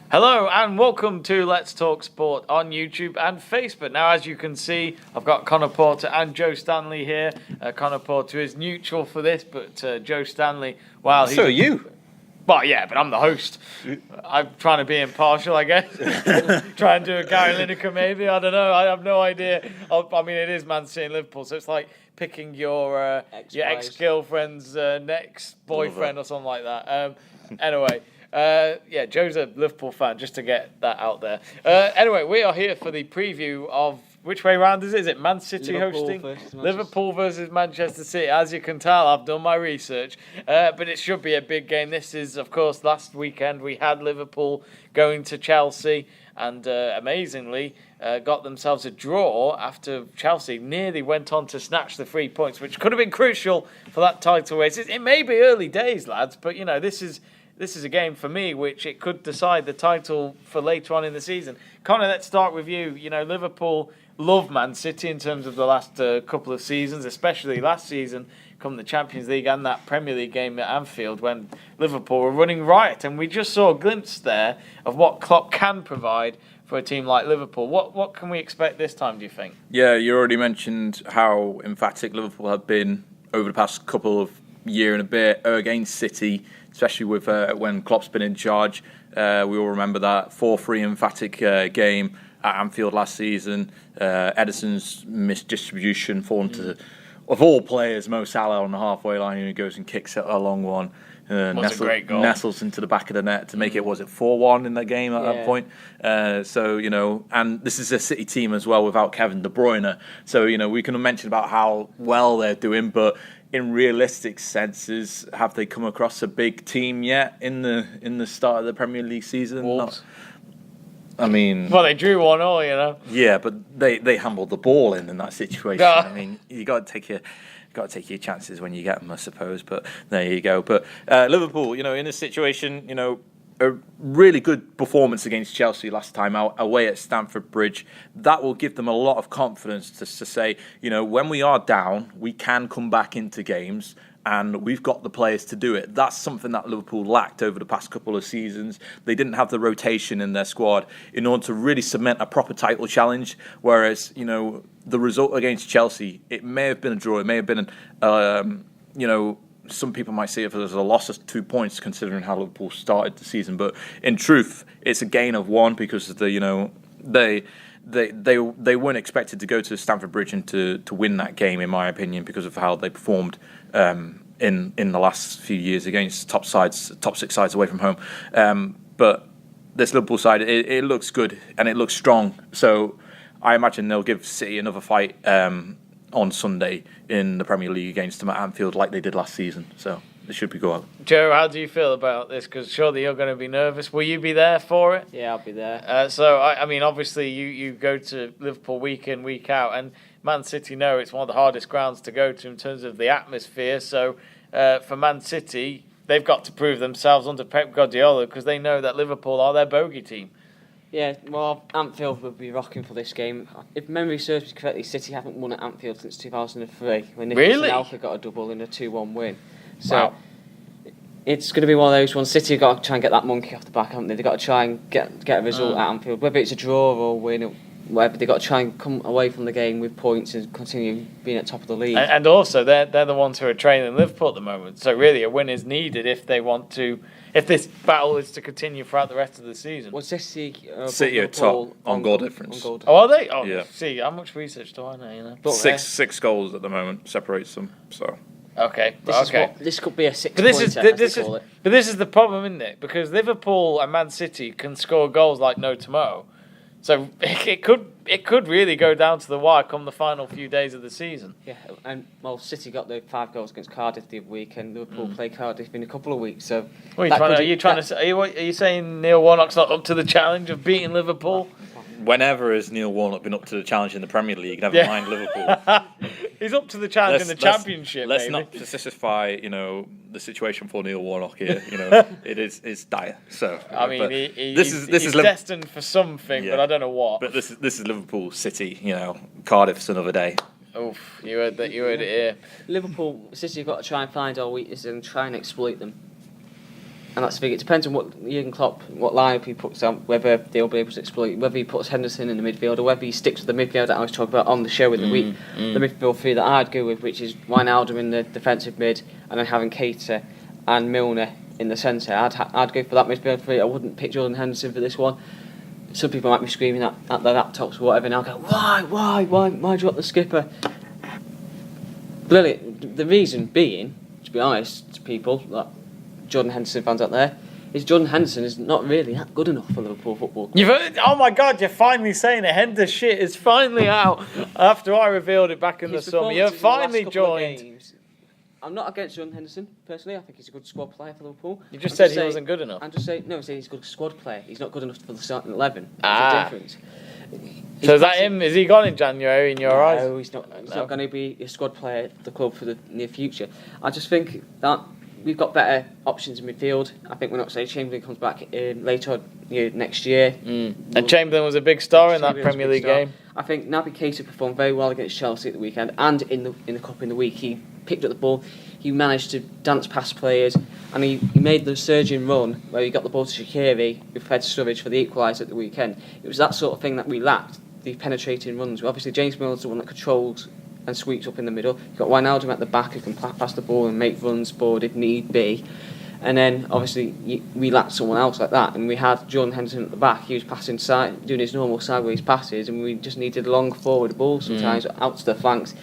Hello and welcome to Let's Talk Sport on YouTube and Facebook. Now, as you can see, I've got Conor Porter and Joe Stanley here. Conor Porter is neutral for this, but Joe Stanley, well, so are you. Well, yeah, but I'm the host. I'm trying to be impartial, I guess. Try and do a Gary Lineker, maybe. I don't know. I have no idea. I mean, it is Man City and Liverpool, so it's like picking your ex-girlfriend's next boyfriend or something like that. Anyway. Joe's a Liverpool fan, just to get that out there. Anyway, we are here for the preview of, which way round is it? Is it Man City hosting? Liverpool versus Manchester City. As you can tell, I've done my research. But it should be a big game. This is, of course, last weekend we had Liverpool going to Chelsea and amazingly got themselves a draw after Chelsea nearly went on to snatch the 3 points, which could have been crucial for that title race. It may be early days, lads, but, this is a game for me which it could decide the title for later on in the season. Conor, let's start with you. Liverpool love Man City in terms of the last couple of seasons, especially last season, come the Champions League and that Premier League game at Anfield when Liverpool were running riot. And we just saw a glimpse there of what Klopp can provide for a team like Liverpool. What can we expect this time, do you think? Yeah, you already mentioned how emphatic Liverpool have been over the past couple of year and a bit against City, especially with when Klopp's been in charge. We all remember that 4-3 emphatic game at Anfield last season. Edison's misdistribution falling to, of all players, Mo Salah on the halfway line, who goes and kicks a long one. Nestles into the back of the net to make it, was it 4-1 in the game at that point? And this is a City team as well without Kevin De Bruyne. So, we can mention about how well they're doing, but in realistic senses, have they come across a big team yet in the start of the Premier League season? Wolves. Well, they drew 1-1, Yeah, but they handled the ball in that situation. I mean, you got to take your chances when you get them, I suppose. But there you go. But Liverpool, in a situation, a really good performance against Chelsea last time out away at Stamford Bridge. That will give them a lot of confidence to say, when we are down, we can come back into games and we've got the players to do it. That's something that Liverpool lacked over the past couple of seasons. They didn't have the rotation in their squad in order to really cement a proper title challenge, whereas, the result against Chelsea, it may have been a draw, it may have been, some people might see it as a loss of 2 points considering how Liverpool started the season, but in truth, it's a gain of 1 because they weren't expected to go to Stamford Bridge and to win that game, in my opinion, because of how they performed in the last few years against top 6 sides away from home. But this Liverpool side, it looks good and it looks strong. So I imagine they'll give City another fight on Sunday in the Premier League against them at Anfield like they did last season. So it should be good. Joe, how do you feel about this? Because surely you're going to be nervous. Will you be there for it? Yeah, I'll be there. Obviously you go to Liverpool week in, week out, and Man City know it's one of the hardest grounds to go to in terms of the atmosphere. So for Man City, they've got to prove themselves under Pep Guardiola because they know that Liverpool are their bogey team. Yeah, well, Anfield will be rocking for this game. If memory serves me correctly, City haven't won at Anfield since 2003 when Nicolas Anelka got a double in a 2-1 win. So it's going to be one of those ones. City have got to try and get that monkey off the back, haven't they? They've got to try and get a result at Anfield, whether it's a draw or a win or whatever. They've got to try and come away from the game with points and continue being at top of the league. And also, they're the ones who are training Liverpool at the moment. So really, a win is needed if they want to. If this battle is to continue throughout the rest of the season. Well, City are top on goal difference. Oh, are they? Oh, yeah. See, how much research do I know? But six goals at the moment separates them. So okay, this could be a 6 But this is the problem, isn't it? Because Liverpool and Man City can score goals like no tomorrow. So it could really go down to the wire come the final few days of the season. Yeah, and City got the 5 goals against Cardiff the other week, and Liverpool play Cardiff in a couple of weeks. So are you saying Neil Warnock's not up to the challenge of beating Liverpool? Whenever has Neil Warnock been up to the challenge in the Premier League? Never mind Liverpool. He's up to the challenge in the Championship. Let's not specify, the situation for Neil Warnock here. It's dire. So he's destined for something, but I don't know what. But this is Liverpool City. Cardiff's another day. Oof, you heard that. You heard it here. Liverpool City have got to try and find our weaknesses and try and exploit them. And that's the thing. It depends on what Jurgen Klopp, what lineup he puts on, whether they'll be able to exploit, whether he puts Henderson in the midfield or whether he sticks with the midfield that I was talking about on the show with the week. The midfield three that I'd go with, which is Wijnaldum in the defensive mid, and then having Keita and Milner in the centre. I'd go for that midfield three. I wouldn't pick Jordan Henderson for this one. Some people might be screaming at their laptops or whatever, and I'll go, why drop the skipper? Brilliant. The reason being, to be honest to people, like Jordan Henderson fans out there, is Jordan Henderson is not really that good enough for Liverpool Football Club. Oh my God, you're finally saying it. Henderson shit is finally out after I revealed it back in the summer. You're finally joined. I'm not against Jordan Henderson, personally. I think he's a good squad player for Liverpool. You just said he wasn't good enough. I'm just saying he's a good squad player. He's not good enough for the starting 11. There's a difference. So is that him? Is he gone in January in your eyes? No, he's not. He's not going to be a squad player at the club for the near future. I just think that we've got better options in midfield. I think we're not saying Chamberlain comes back later next year. And Chamberlain was a big star in that Premier League game. I think Naby Keita performed very well against Chelsea at the weekend and in the cup in the week. He picked up the ball, he managed to dance past players, and he made the surging run where he got the ball to Shaqiri with Fred Sturridge for the equaliser at the weekend. It was that sort of thing that we lacked, the penetrating runs. Obviously James Milner's the one that controls and sweeps up in the middle. You've got Wijnaldum at the back who can pass the ball and make runs forward if need be. And then obviously we lacked someone else like that, and we had Jordan Henderson at the back. He was passing doing his normal sideways passes, and we just needed a long forward ball sometimes out to the flanks.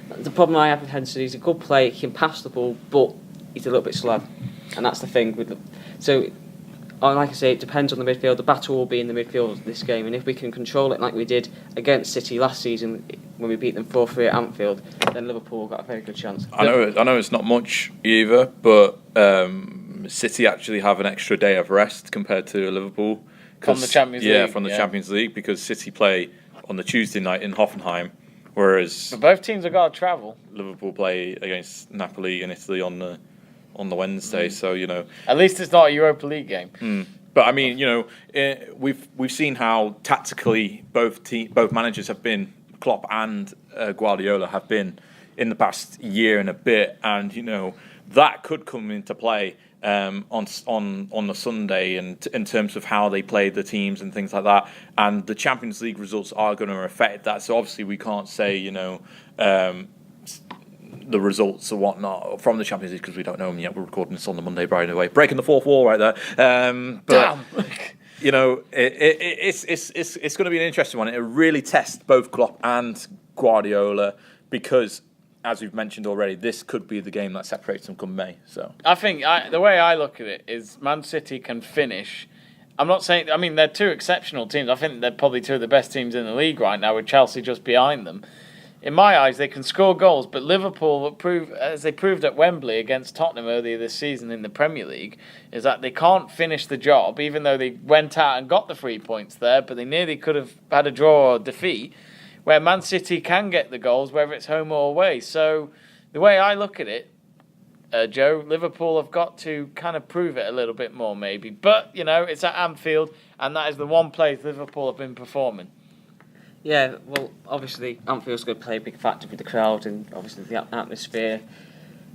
The problem I have with Henderson, he's a good player, he can pass the ball, but he's a little bit slow, and that's the thing with so. Like I say, it depends on the midfield. The battle will be in the midfield of this game, and if we can control it like we did against City last season when we beat them 4-3 at Anfield, then Liverpool got a very good chance. I know it's not much either, but City actually have an extra day of rest compared to Liverpool. From the Champions League? Yeah, from the Champions League, because City play on the Tuesday night in Hoffenheim, whereas but both teams have got to travel. Liverpool play against Napoli in Italy on the Wednesday, so at least it's not a Europa League game. But I mean, we've seen how tactically both managers have been, Klopp and Guardiola have been in the past year and a bit, and that could come into play on the Sunday, and in terms of how they play the teams and things like that. And the Champions League results are going to affect that. So obviously we can't say the results and whatnot from the Champions League because we don't know them yet. We're recording this on the Monday, by the way, breaking the fourth wall right there. But it's going to be an interesting one. It really tests both Klopp and Guardiola because, as we've mentioned already, this could be the game that separates them come May. So I think the way I look at it is Man City can finish. I'm not saying. I mean, they're two exceptional teams. I think they're probably two of the best teams in the league right now, with Chelsea just behind them. In my eyes, they can score goals, but Liverpool, as they proved at Wembley against Tottenham earlier this season in the Premier League, is that they can't finish the job, even though they went out and got the 3 points there, but they nearly could have had a draw or defeat, where Man City can get the goals, whether it's home or away. So the way I look at it, Joe, Liverpool have got to kind of prove it a little bit more maybe. But, it's at Anfield, and that is the one place Liverpool have been performing. Yeah, well, obviously, Anfield's going to play a big factor with the crowd and obviously the atmosphere.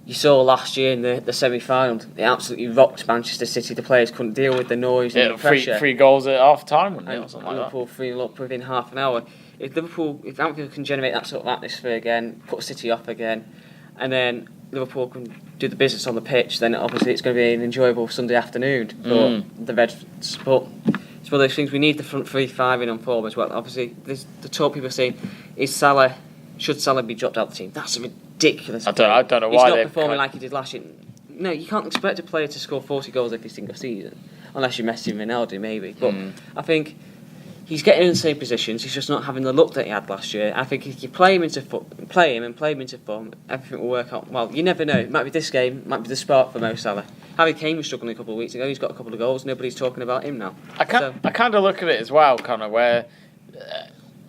You saw last year in the semi-final, they absolutely rocked Manchester City. The players couldn't deal with the noise and the pressure. Three goals at half-time, wasn't it? And or something Liverpool like 3-0 up within half an hour. If Anfield can generate that sort of atmosphere again, put City off again, and then Liverpool can do the business on the pitch, then obviously it's going to be an enjoyable Sunday afternoon for the Reds. But it's one of those things, we need the front 3-5 in on form as well. Obviously, the talk people are saying, should Salah be dropped out of the team? That's ridiculous. I don't know why he's not performing like he did last year. No, you can't expect a player to score 40 goals every single season, unless you're Messi and Ronaldo maybe. But I think he's getting in the same positions, he's just not having the luck that he had last year. I think if you play him into form, everything will work out well. You never know, it might be this game, it might be the spark for Mo Salah. Harry Kane was struggling a couple of weeks ago, he's got a couple of goals, nobody's talking about him now. I kind of look at it as well, Conor, where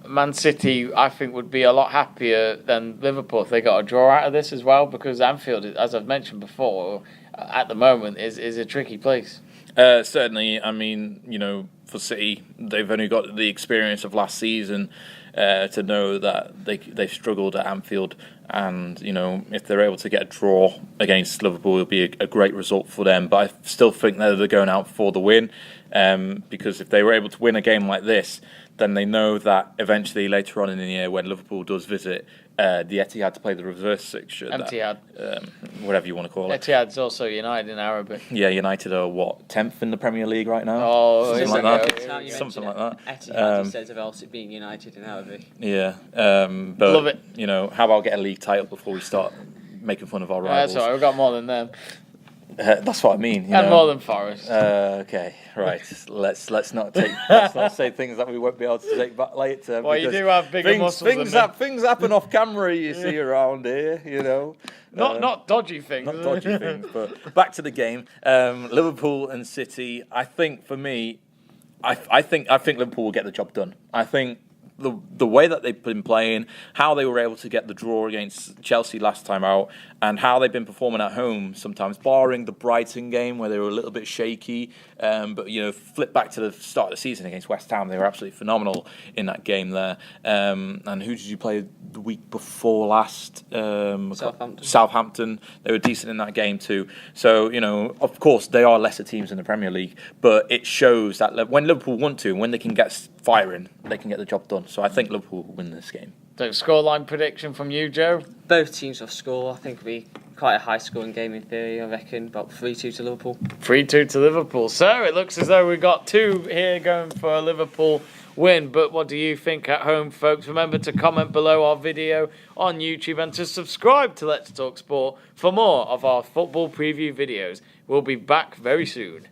Man City, I think, would be a lot happier than Liverpool if they got a draw out of this as well, because Anfield, as I've mentioned before, at the moment is a tricky place. Certainly, I mean, for City, they've only got the experience of last season to know that they've struggled at Anfield And, if they're able to get a draw against Liverpool, it'll be a great result for them. But I still think that they're going out for the win, because if they were able to win a game like this, then they know that eventually later on in the year when Liverpool does visit the Etihad to play the reverse fixture. Etihad. Whatever you want to call it. Etihad's also United in Arabic. Yeah, United are 10th in the Premier League right now? Oh, something like that. That. Something like that. Etihad instead of else it being United in Arabic. Yeah. But, love it. How about get a league title before we start making fun of our rivals? That's all right, we've got more than them. That's what I mean. And more than Forest. Okay, right. let's not say things that we won't be able to take back later. Well, you do have bigger muscles than me. Things happen off camera. You see around here. Not dodgy things. Not dodgy things. But back to the game. Liverpool and City. I think for me, I think Liverpool will get the job done. I think the way that they've been playing, how they were able to get the draw against Chelsea last time out, and how they've been performing at home sometimes, barring the Brighton game where they were a little bit shaky. But flip back to the start of the season against West Ham, they were absolutely phenomenal in that game there. And who did you play the week before last? Southampton. They were decent in that game too. So of course they are lesser teams in the Premier League, but it shows that when Liverpool want to, and when they can get firing, they can get the job done. So I think Liverpool will win this game. So scoreline prediction from you, Joe? Both teams will score. I think it'll be quite a high-scoring game in theory. I reckon about 3-2 to Liverpool. 3-2 to Liverpool. So it looks as though we've got two here going for a Liverpool win. But what do you think at home, folks? Remember to comment below our video on YouTube and to subscribe to Let's Talk Sport for more of our football preview videos. We'll be back very soon.